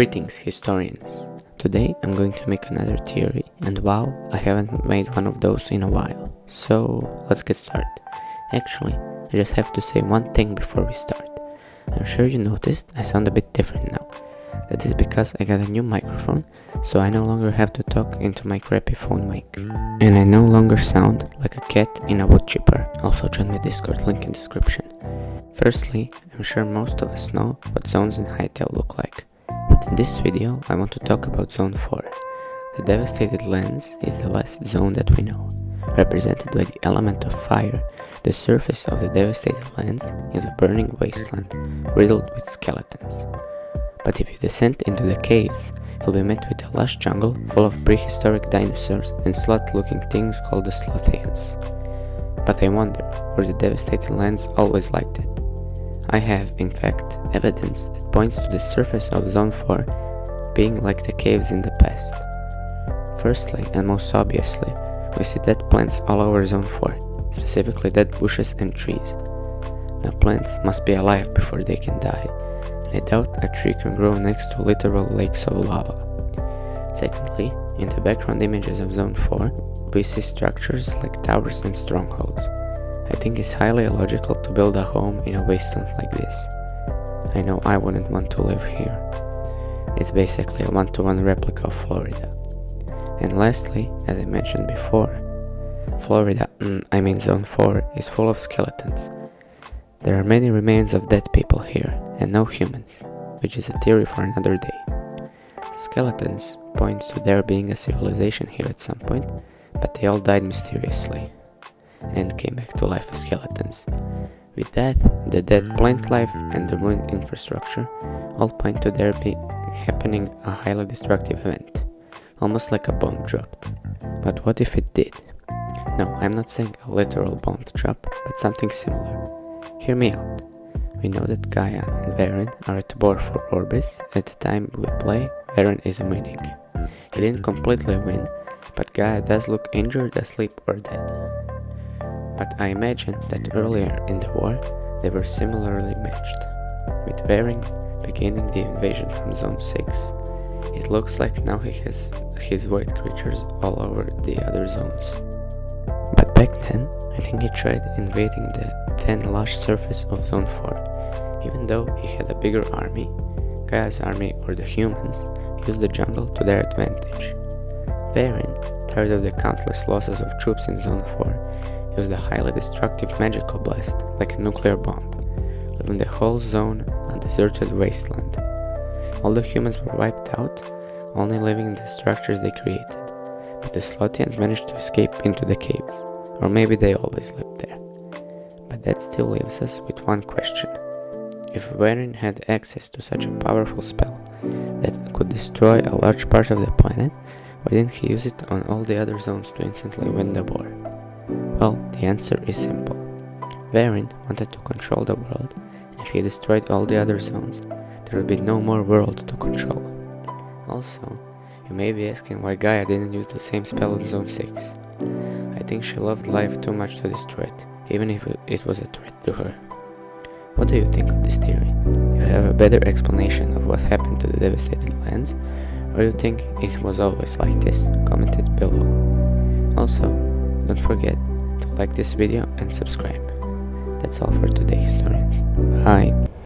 Greetings, historians! Today I'm going to make another theory, and wow, I haven't made one of those in a while. So let's get started. Actually, I just have to say one thing before we start. I'm sure you noticed I sound a bit different now. That is because I got a new microphone, so I no longer have to talk into my crappy phone mic. And I no longer sound like a cat in a wood chipper. Also join my Discord, link in description. Firstly, I'm sure most of us know what zones in Hytale look like. But in this video, I want to talk about Zone 4. The devastated lands is the last zone that we know. Represented by the element of fire, the surface of the devastated lands is a burning wasteland riddled with skeletons. But if you descend into the caves, you'll be met with a lush jungle full of prehistoric dinosaurs and slut-looking things called the Slothians. But I wonder, were the devastated lands always like that? I have, in fact, evidence that points to the surface of Zone 4 being like the caves in the past. Firstly, and most obviously, we see dead plants all over Zone 4, specifically dead bushes and trees. Now plants must be alive before they can die, and I doubt a tree can grow next to literal lakes of lava. Secondly, in the background images of Zone 4, we see structures like towers and strongholds. I think it's highly illogical to build a home in a wasteland like this. I know I wouldn't want to live here. It's basically a one-to-one replica of Florida. And lastly, as I mentioned before, Zone 4 is full of skeletons. There are many remains of dead people here, and no humans, which is a theory for another day. Skeletons point to there being a civilization here at some point, but they all died mysteriously and came back to life as skeletons. With that, the dead plant life and the ruined infrastructure all point to there happening a highly destructive event, almost like a bomb dropped. But what if it did? No, I'm not saying a literal bomb drop, but something similar. Hear me out. We know that Gaia and Varen are at war for Orbis. At the time we play, Varen is winning. He didn't completely win, but Gaia does look injured, asleep or dead. But I imagine that earlier in the war, they were similarly matched. With Varen beginning the invasion from Zone 6, it looks like now he has his white creatures all over the other zones. But back then, I think he tried invading the then lush surface of Zone 4. Even though he had a bigger army, Gaia's army or the humans used the jungle to their advantage. Varen, tired of the countless losses of troops in Zone 4, used a highly destructive magical blast, like a nuclear bomb, leaving the whole zone a deserted wasteland. All the humans were wiped out, only living in the structures they created, but the Slothians managed to escape into the caves, or maybe they always lived there. But that still leaves us with one question. If Varen had access to such a powerful spell that could destroy a large part of the planet, why didn't he use it on all the other zones to instantly win the war? Well, the answer is simple. Varen wanted to control the world, and if he destroyed all the other zones, there would be no more world to control. Also, you may be asking why Gaia didn't use the same spell in Zone 6. I think she loved life too much to destroy it, even if it was a threat to her. What do you think of this theory? If you have a better explanation of what happened to the devastated lands, or you think it was always like this, comment it below. Also, don't forget to like this video and subscribe. That's all for today, historians. Bye!